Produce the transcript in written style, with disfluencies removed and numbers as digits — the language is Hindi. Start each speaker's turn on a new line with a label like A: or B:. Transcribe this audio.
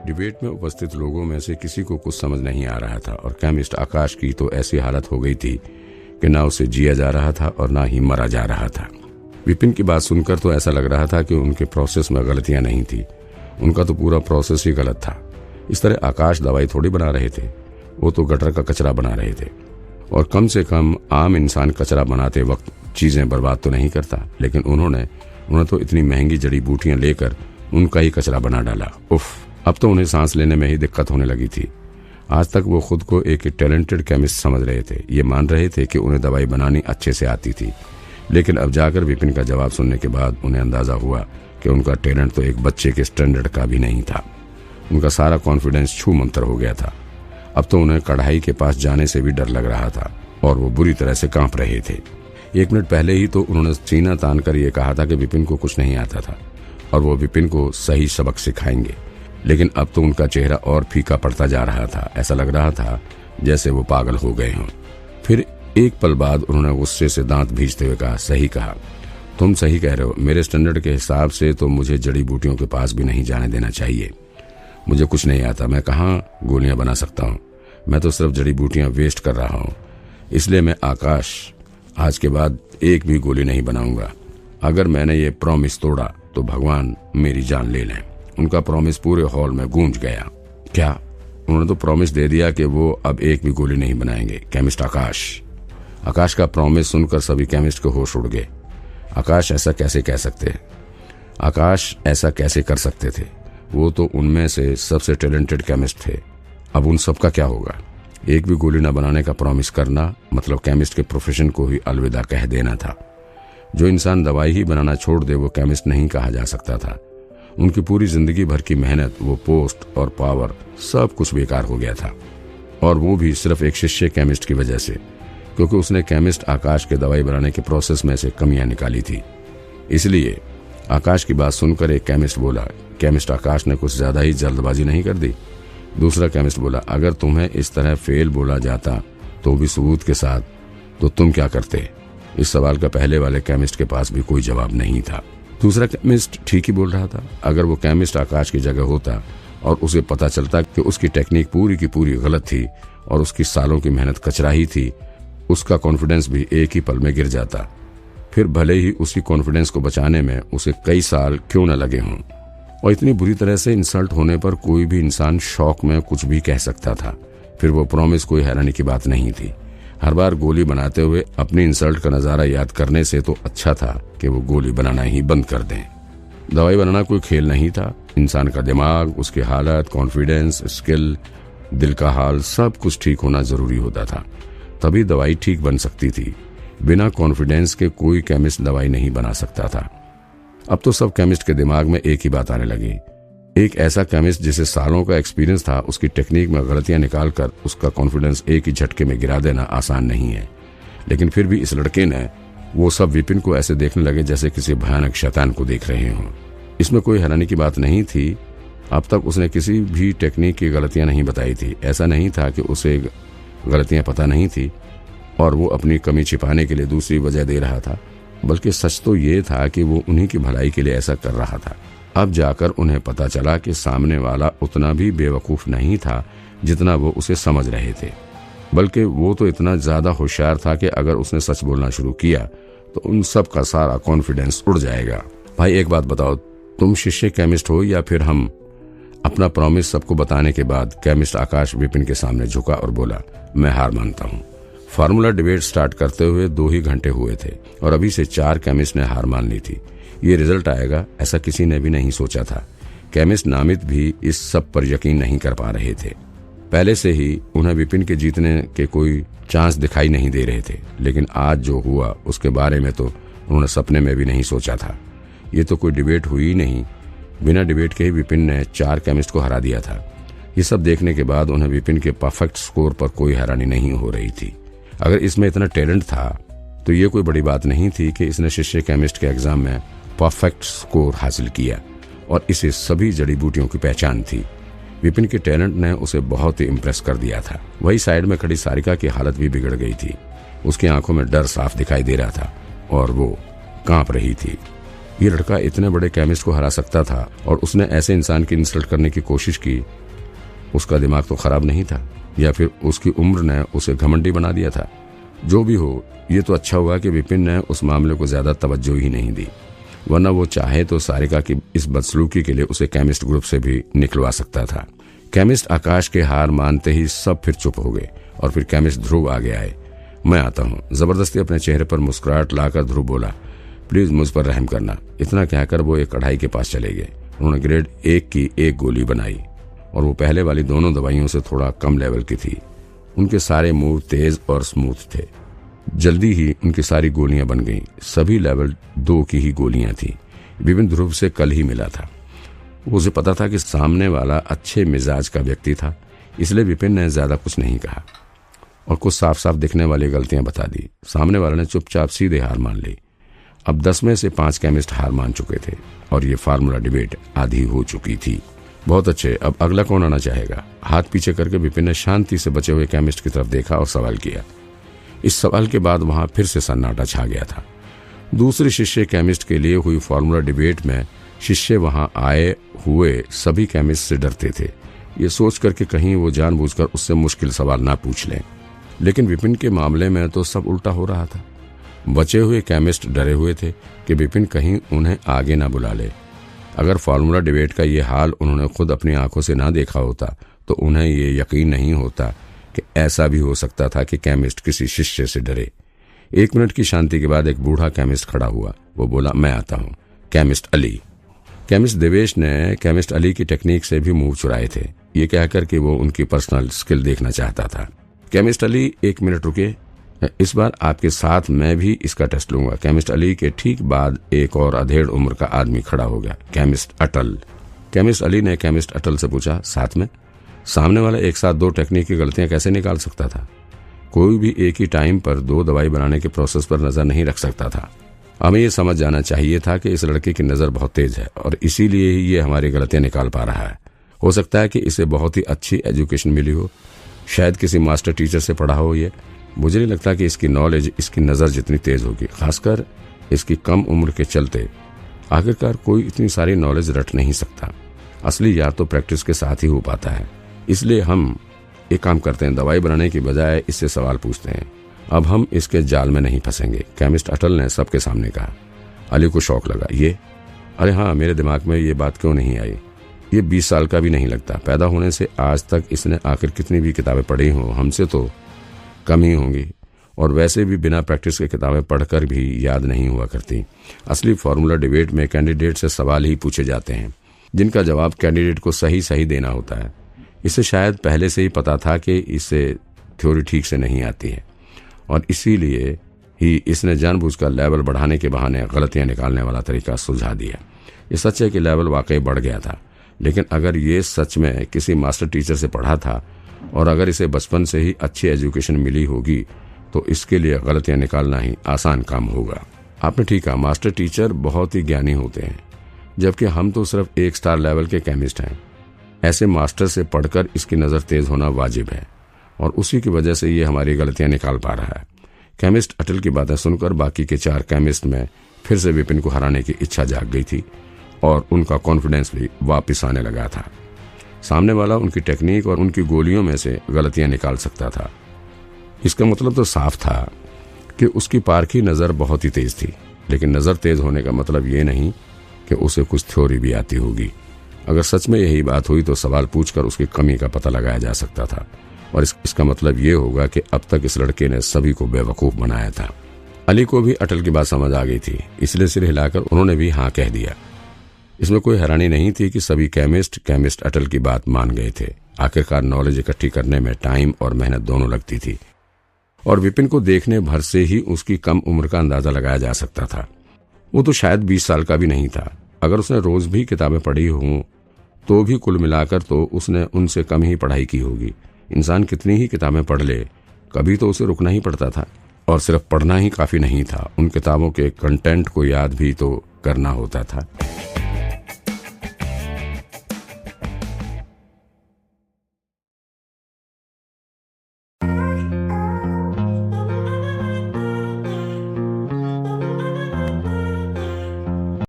A: डिबेट में उपस्थित लोगों में से किसी को कुछ समझ नहीं आ रहा था और केमिस्ट आकाश की तो ऐसी हालत हो गई थी कि ना उसे जिया जा रहा था और ना ही मरा जा रहा था। विपिन की बात सुनकर तो ऐसा लग रहा था कि उनके प्रोसेस में गलतियां नहीं थी, उनका तो पूरा प्रोसेस ही गलत था। इस तरह आकाश दवाई थोड़ी बना रहे थे, वो तो गटर का कचरा बना रहे थे। और कम से कम आम इंसान कचरा बनाते वक्त चीजें बर्बाद तो नहीं करता, लेकिन उन्होंने तो इतनी महंगी जड़ी बूटियां लेकर उनका ही कचरा बना डाला। उफ, अब तो उन्हें सांस लेने में ही दिक्कत होने लगी थी। आज तक वो खुद को एक टैलेंटेड केमिस्ट समझ रहे थे, ये मान रहे थे कि उन्हें दवाई बनानी अच्छे से आती थी। लेकिन अब जाकर विपिन का जवाब सुनने के बाद उन्हें अंदाजा हुआ कि उनका टैलेंट तो एक बच्चे के स्टैंडर्ड का भी नहीं था। उनका सारा कॉन्फिडेंस छू मंतर हो गया था। अब तो उन्हें कढ़ाई के पास जाने से भी डर लग रहा था और वो बुरी तरह से कांप रहे थे। 1 मिनट पहले ही तो उन्होंने सीना तान कर ये कहा था कि विपिन को कुछ नहीं आता था और वो विपिन को सही सबक सिखाएंगे, लेकिन अब तो उनका चेहरा और फीका पड़ता जा रहा था। ऐसा लग रहा था जैसे वो पागल हो गए हों। फिर एक पल बाद उन्होंने गुस्से से दांत भींचते हुए कहा, सही कहा, तुम सही कह रहे हो। मेरे स्टैंडर्ड के हिसाब से तो मुझे जड़ी बूटियों के पास भी नहीं जाने देना चाहिए। मुझे कुछ नहीं आता, मैं कहाँ गोलियां बना सकता हूँ। मैं तो सिर्फ जड़ी बूटियां वेस्ट कर रहा हूँ। इसलिए मैं आकाश आज के बाद एक भी गोली नहीं बनाऊंगा। अगर मैंने ये प्रॉमिस तोड़ा तो भगवान मेरी जान ले लें। उनका प्रॉमिस पूरे हॉल में गूंज गया। क्या? उन्होंने तो प्रॉमिस दे दिया कि वो अब एक भी गोली नहीं बनाएंगे। केमिस्ट आकाश का प्रॉमिस सुनकर सभी केमिस्ट के होश उड़ गए। आकाश ऐसा कैसे कह सकते हैं? आकाश ऐसा कैसे कर सकते थे? वो तो उनमें से सबसे टैलेंटेड केमिस्ट थे। अब उन सबका क्या होगा? एक भी गोली न बनाने का प्रॉमिस करना मतलब केमिस्ट के प्रोफेशन को ही अलविदा कह देना था। जो इंसान दवाई ही बनाना छोड़ दे वो केमिस्ट नहीं कहा जा सकता था। उनकी पूरी जिंदगी भर की मेहनत, वो पोस्ट और पावर, सब कुछ बेकार हो गया था। और वो भी सिर्फ एक शिष्य केमिस्ट की वजह से, क्योंकि उसने केमिस्ट आकाश के दवाई बनाने के प्रोसेस में से कमियां निकाली थी। इसलिए आकाश की बात सुनकर एक केमिस्ट बोला, केमिस्ट आकाश ने कुछ ज्यादा ही जल्दबाजी नहीं कर दी? दूसरा केमिस्ट बोला, अगर तुम्हें इस तरह फेल बोला जाता तो भी सबूत के साथ, तो तुम क्या करते? इस सवाल का पहले वाले केमिस्ट के पास भी कोई जवाब नहीं था। दूसरा केमिस्ट ठीक ही बोल रहा था। अगर वो केमिस्ट आकाश की जगह होता और उसे पता चलता कि उसकी टेक्निक पूरी की पूरी गलत थी और उसकी सालों की मेहनत कचरा ही थी, उसका कॉन्फिडेंस भी एक ही पल में गिर जाता। फिर भले ही उसी कॉन्फिडेंस को बचाने में उसे कई साल क्यों न लगे हों। और इतनी बुरी तरह से इंसल्ट होने पर कोई भी इंसान शौक में कुछ भी कह सकता था। फिर वो प्रॉमिस कोई हैरानी की बात नहीं थी। हर बार गोली बनाते हुए अपनी इंसल्ट का नजारा याद करने से तो अच्छा था कि वो गोली बनाना ही बंद कर दें। दवाई बनाना कोई खेल नहीं था। इंसान का दिमाग, उसकी हालत, कॉन्फिडेंस, स्किल, दिल का हाल, सब कुछ ठीक होना जरूरी होता था, तभी दवाई ठीक बन सकती थी। बिना कॉन्फिडेंस के कोई केमिस्ट दवाई नहीं बना सकता था। अब तो सब केमिस्ट के दिमाग में एक ही बात आने लगी। एक ऐसा केमिस्ट जिसे सालों का एक्सपीरियंस था, उसकी टेक्निक में गलतियां निकालकर उसका कॉन्फिडेंस एक ही झटके में गिरा देना आसान नहीं है। लेकिन फिर भी इस लड़के ने, वो सब विपिन को ऐसे देखने लगे जैसे किसी भयानक शैतान को देख रहे हों। इसमें कोई हैरानी की बात नहीं थी। अब तक उसने किसी भी टेक्निक की गलतियां नहीं बताई थी। ऐसा नहीं था कि उसे गलतियां पता नहीं थी और वो अपनी कमी छिपाने के लिए दूसरी वजह दे रहा था, बल्कि सच तो ये था कि वो उन्हीं की भलाई के लिए ऐसा कर रहा था। अब जाकर उन्हें पता चला कि सामने वाला उतना भी बेवकूफ नहीं था जितना वो उसे समझ रहे थे, बल्कि वो तो इतना ज्यादा होशियार था कि अगर उसने सच बोलना शुरू किया तो उन सब का सारा कॉन्फिडेंस उड़ जाएगा। भाई एक बात बताओ, तुम शिष्य केमिस्ट हो या फिर हम? अपना प्रॉमिस सबको बताने के बाद केमिस्ट आकाश विपिन के सामने झुका और बोला, मैं हार मानता हूँ। फार्मूला डिबेट स्टार्ट करते हुए 2 ही घंटे हुए थे और अभी से 4 केमिस्ट ने हार मान ली थी। ये रिजल्ट आएगा ऐसा किसी ने भी नहीं सोचा था। केमिस्ट नामित भी इस सब पर यकीन नहीं कर पा रहे थे। पहले से ही उन्हें विपिन के जीतने के कोई चांस दिखाई नहीं दे रहे थे, लेकिन आज जो हुआ उसके बारे में तो उन्होंने सपने में भी नहीं सोचा था। ये तो कोई डिबेट हुई ही नहीं। बिना डिबेट के ही विपिन ने 4 केमिस्ट को हरा दिया था। ये सब देखने के बाद उन्हें विपिन के परफेक्ट स्कोर पर कोई हैरानी नहीं हो रही थी। अगर इसमें इतना टैलेंट था तो ये कोई बड़ी बात नहीं थी कि इसने शिष्य केमिस्ट के एग्जाम में परफेक्ट स्कोर हासिल किया और इसे सभी जड़ी बूटियों की पहचान थी। विपिन के टैलेंट ने उसे बहुत ही इम्प्रेस कर दिया था। वही साइड में खड़ी सारिका की हालत भी बिगड़ गई थी। उसकी आंखों में डर साफ दिखाई दे रहा था और वो कांप रही थी। ये लड़का इतने बड़े केमिस्ट को हरा सकता था और उसने ऐसे इंसान की इंसल्ट करने की कोशिश की। उसका दिमाग तो खराब नहीं था, या फिर उसकी उम्र ने उसे घमंडी बना दिया था। जो भी हो, ये तो अच्छा हुआ कि विपिन ने उस मामले को ज्यादा तवज्जो ही नहीं दी, वरना वो चाहे तो सारिका की इस बदसलूकी के लिए उसे केमिस्ट ग्रुप से भी निकलवा सकता था। केमिस्ट आकाश के हार मानते ही सब फिर चुप हो गए और फिर केमिस्ट ध्रुव आगे आए। मैं आता हूँ, जबरदस्ती अपने चेहरे पर मुस्कुराहट लाकर ध्रुव बोला, प्लीज मुझ पर रहम करना। इतना कहकर वो एक कढ़ाई के पास चले गए। उन्होंने ग्रेड 1 की एक गोली बनाई और वो पहले वाली दोनों दवाइयों से थोड़ा कम लेवल की थी। उनके सारे मूव तेज और स्मूथ थे। जल्दी ही उनकी सारी गोलियां बन गईं। सभी लेवल 2 की ही गोलियां थी। विपिन ध्रुव से कल ही मिला था। उसे पता था कि सामने वाला अच्छे मिजाज का व्यक्ति था, इसलिए विपिन ने ज्यादा कुछ नहीं कहा और कुछ साफ साफ दिखने वाली गलतियां बता दी। सामने वाले ने चुपचाप सीधे हार मान ली। अब 10 में से 5 केमिस्ट हार मान चुके थे और ये फार्मूला डिबेट आधी हो चुकी थी। बहुत अच्छे, अब अगला कौन आना चाहेगा? हाथ पीछे करके विपिन ने शांति से बचे हुए केमिस्ट की तरफ देखा और सवाल किया। इस सवाल के बाद वहां फिर से सन्नाटा छा गया था। दूसरे शिष्य केमिस्ट के लिए हुई फार्मूला डिबेट में शिष्य वहां आए हुए सभी केमिस्ट से डरते थे, ये सोच कर कि कहीं वो जानबूझकर उससे मुश्किल सवाल ना पूछ लें। लेकिन विपिन के मामले में तो सब उल्टा हो रहा था। बचे हुए केमिस्ट डरे हुए थे कि विपिन कहीं उन्हें आगे ना बुला ले। अगर फार्मूला डिबेट का ये हाल उन्होंने खुद अपनी आंखों से ना देखा होता तो उन्हें ये यकीन नहीं होता कि ऐसा भी हो सकता था कि केमिस्ट किसी शिष्य से डरे। 1 मिनट की शांति के बाद एक बूढ़ा केमिस्ट खड़ा हुआ। वो बोला, मैं आता हूँ। केमिस्ट अली। केमिस्ट देवेश ने केमिस्ट अली की टेक्निक से भी मूव चुराए थे, ये कहकर कि वो उनकी पर्सनल स्किल देखना चाहता था। केमिस्ट अली, 1 मिनट रुके, इस बार आपके साथ मैं भी इसका टेस्ट लूंगा। केमिस्ट अली के ठीक बाद एक और अधेड़ उम्र का आदमी खड़ा हो गया, केमिस्ट अटल। केमिस्ट अली ने केमिस्ट अटल से पूछा, साथ में? सामने वाला एक साथ 2 टेक्निक की गलतियां कैसे निकाल सकता था? कोई भी एक ही टाइम पर 2 दवाई बनाने के प्रोसेस पर नजर नहीं रख सकता था। हमें ये समझ जाना चाहिए था कि इस लड़के की नजर बहुत तेज है और इसीलिए ही ये हमारी गलतियां निकाल पा रहा है। हो सकता है कि इसे बहुत ही अच्छी एजुकेशन मिली हो, शायद किसी मास्टर टीचर से पढ़ा हो। ये मुझे नहीं लगता कि इसकी नॉलेज इसकी नजर जितनी तेज होगी, खासकर इसकी कम उम्र के चलते। आखिरकार कोई इतनी सारी नॉलेज रट नहीं सकता। असली याद तो प्रैक्टिस के साथ ही हो पाता है। इसलिए हम एक काम करते हैं, दवाई बनाने की बजाय इससे सवाल पूछते हैं। अब हम इसके जाल में नहीं फंसेंगे, केमिस्ट अटल ने सबके सामने कहा। अली को शौक लगा। ये, अरे हाँ, मेरे दिमाग में ये बात क्यों नहीं आई? ये 20 साल का भी नहीं लगता। पैदा होने से आज तक इसने आखिर कितनी भी किताबें पढ़ी हों, हमसे तो कम ही होंगी, और वैसे भी बिना प्रैक्टिस के किताबें पढ़कर भी याद नहीं हुआ करती। असली फार्मूला डिबेट में कैंडिडेट से सवाल ही पूछे जाते हैं जिनका जवाब कैंडिडेट को सही सही देना होता है। इसे शायद पहले से ही पता था कि इसे थ्योरी ठीक से नहीं आती है और इसीलिए ही इसने जानबूझकर लेवल बढ़ाने के बहाने गलतियां निकालने वाला तरीका सुझा दिया। ये सच है कि लेवल वाकई बढ़ गया था, लेकिन अगर ये सच में किसी मास्टर टीचर से पढ़ा था और अगर इसे बचपन से ही अच्छी एजुकेशन मिली होगी तो इसके लिए गलतियां निकालना ही आसान काम होगा। आपने ठीक कहा, मास्टर टीचर बहुत ही ज्ञानी होते हैं, जबकि हम तो सिर्फ 1 स्टार लेवल के केमिस्ट हैं। ऐसे मास्टर से पढ़कर इसकी नजर तेज होना वाजिब है और उसी की वजह से ये हमारी गलतियां निकाल पा रहा है। केमिस्ट अटल की बातें सुनकर बाकी के 4 केमिस्ट में फिर से विपिन को हराने की इच्छा जाग गई थी और उनका कॉन्फिडेंस भी वापस आने लगा था। सामने वाला उनकी टेक्निक और उनकी गोलियों में से गलतियां निकाल सकता था। इसका मतलब तो साफ था कि उसकी पारखी नजर बहुत ही तेज थी, लेकिन नजर तेज होने का मतलब ये नहीं कि उसे कुछ थ्योरी भी आती होगी। अगर सच में यही बात हुई तो सवाल पूछकर उसकी कमी का पता लगाया जा सकता था और इसका मतलब ये होगा कि अब तक इस लड़के ने सभी को बेवकूफ बनाया था। अली को भी अटल की बात समझ आ गई थी, इसलिए सिर हिलाकर उन्होंने भी हाँ कह दिया। इसमें कोई हैरानी नहीं थी कि सभी केमिस्ट अटल की बात मान गए थे। आखिरकार नॉलेज इकट्ठी करने में टाइम और मेहनत दोनों लगती थी और विपिन को देखने भर से ही उसकी कम उम्र का अंदाजा लगाया जा सकता था। वो तो शायद 20 साल का भी नहीं था। अगर उसने रोज भी किताबें पढ़ी हों तो भी कुल मिलाकर तो उसने उनसे कम ही पढ़ाई की होगी। इंसान कितनी ही किताबें पढ़ ले, कभी तो उसे रुकना ही पड़ता था और सिर्फ पढ़ना ही काफी नहीं था, उन किताबों के कंटेंट को याद भी तो करना होता था।